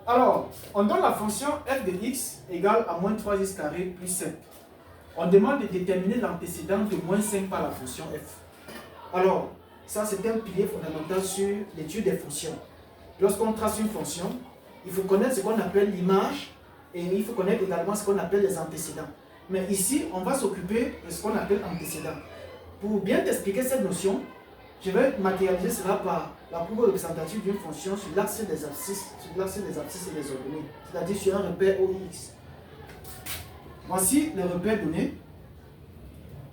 Alors, on donne la fonction f de x égale à moins 3x carré plus 7. On demande de déterminer l'antécédent de moins 5 par la fonction f. Alors, ça c'est un pilier fondamental sur l'étude des fonctions. Lorsqu'on trace une fonction, il faut connaître ce qu'on appelle l'image et il faut connaître également ce qu'on appelle les antécédents. Mais ici, on va s'occuper de ce qu'on appelle antécédent. Pour bien t'expliquer cette notion, je vais matérialiser cela par la courbe représentative d'une fonction sur l'axe des abscisses, et des ordonnées, c'est-à-dire sur un repère OX. Voici les repères donnés.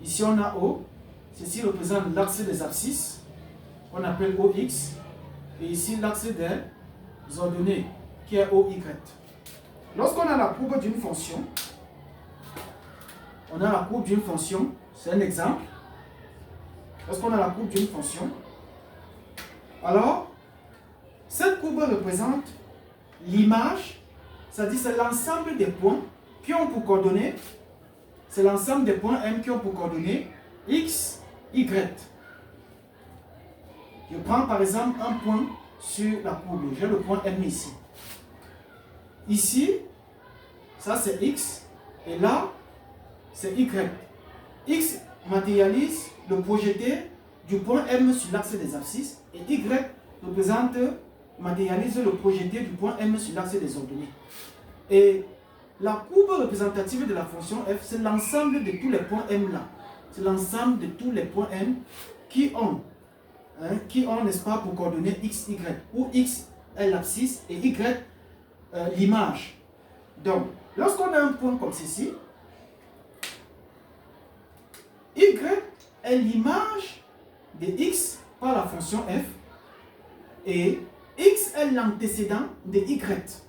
Ici on a O, ceci représente l'axe des abscisses, qu'on appelle OX, et ici l'axe des ordonnées, qui est OY. Lorsqu'on a la courbe d'une fonction, c'est un exemple. Lorsqu'on a la courbe d'une fonction, alors, cette courbe représente l'image, c'est-à-dire c'est l'ensemble des points qui ont pour coordonnées, c'est l'ensemble des points M qui ont pour coordonnées X, Y. Je prends par exemple un point sur la courbe, j'ai le point M ici. Ici, ça c'est X, et là, c'est Y. X matérialise le projeté du point M sur l'axe des abscisses et Y matérialise le projeté du point M sur l'axe des ordonnées. Et la courbe représentative de la fonction f, c'est l'ensemble de tous les points M là. C'est l'ensemble de tous les points M qui ont, n'est-ce pas, pour coordonnées X, Y, où X est l'abscisse et Y l'image. Donc, lorsqu'on a un point comme ceci, Y est l'image de X par la fonction f et X est l'antécédent de Y.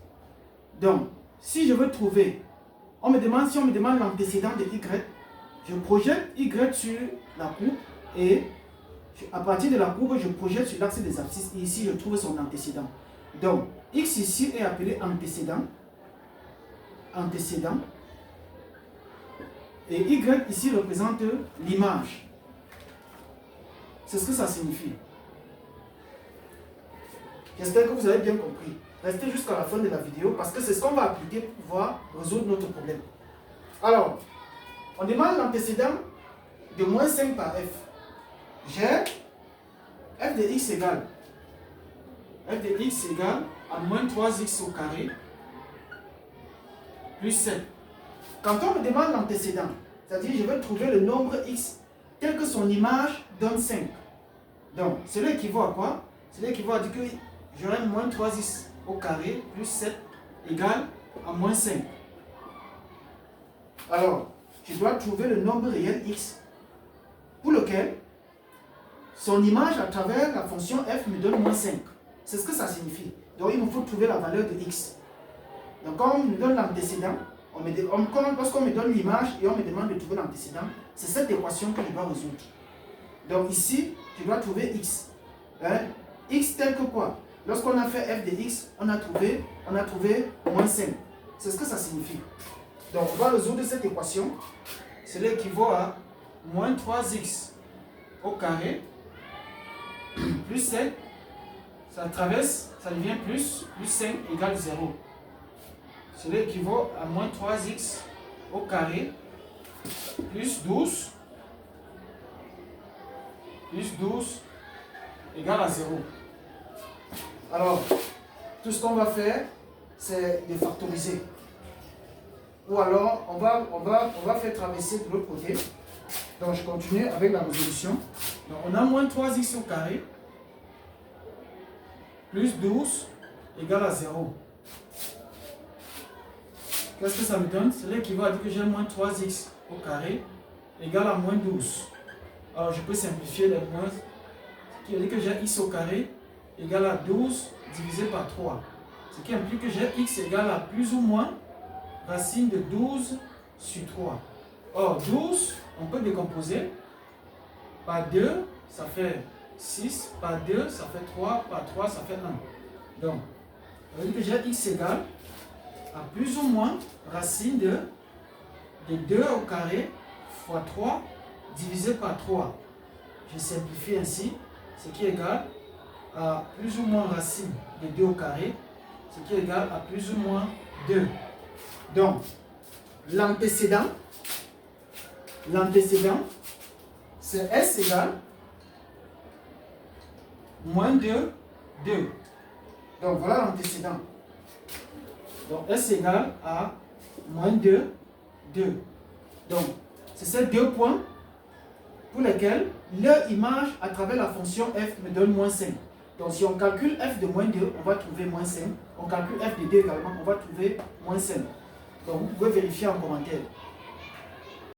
Donc, si je veux trouver, si on me demande l'antécédent de Y, je projette Y sur la courbe et à partir de la courbe, je projette sur l'axe des abscisses et ici, je trouve son antécédent. Donc, X ici est appelé antécédent. Et Y ici représente l'image. C'est ce que ça signifie. J'espère que vous avez bien compris. Restez jusqu'à la fin de la vidéo parce que c'est ce qu'on va appliquer pour pouvoir résoudre notre problème. Alors, on demande l'antécédent de moins 5 par f. J'ai f de x égale à moins 3x au carré plus 7. Quand on me demande l'antécédent, c'est-à-dire je vais trouver le nombre x tel que son image donne 5. Donc, cela équivaut à quoi? Cela équivaut à dire que j'aurai moins 3x au carré plus 7 égale à moins 5. Alors, je dois trouver le nombre réel x pour lequel son image à travers la fonction f me donne moins 5. C'est ce que ça signifie. Donc, il me faut trouver la valeur de x. Donc, quand on me donne l'antécédent, lorsqu'on me donne l'image et on me demande de trouver l'antécédent, c'est cette équation que je dois résoudre. Donc, ici, je dois trouver x. X tel que quoi? Lorsqu'on a fait f de x, on a trouvé moins 5. C'est ce que ça signifie. Donc, on va résoudre cette équation. Cela équivaut à moins 3x au carré plus 7. Ça traverse, ça devient plus 5 égale 0. Cela équivaut à moins 3x au carré plus 12 égale à 0. Alors, tout ce qu'on va faire, c'est de factoriser. Ou alors, on va faire traverser de l'autre côté. Donc, je continue avec la résolution. Donc, on a moins 3x au carré plus 12 égale à 0. Qu'est-ce que ça me donne? Cela équivaut à dire que j'ai moins 3x au carré égale à moins 12. Alors, je peux simplifier les moins. Ce qui veut dire que j'ai x au carré égale à 12 divisé par 3. Ce qui implique que j'ai x égale à plus ou moins racine de 12 sur 3. Or, 12, on peut décomposer. Par 2, ça fait 6. Par 2, ça fait 3. Par 3, ça fait 1. Donc, ça veut dire que j'ai x égale à plus ou moins racine de 2 au carré fois 3 divisé par 3. Je simplifie ainsi, ce qui est égal à plus ou moins racine de 2 au carré, ce qui est égal à plus ou moins 2. Donc, l'antécédent, c'est S égale moins 2, 2. Donc, voilà l'antécédent. Donc, S égale à moins 2, 2. Donc, c'est ces deux points pour lesquels leur image à travers la fonction f me donne moins 5. Donc, si on calcule f de moins 2, on va trouver moins 5. On calcule f de 2 également, on va trouver moins 5. Donc, vous pouvez vérifier en commentaire.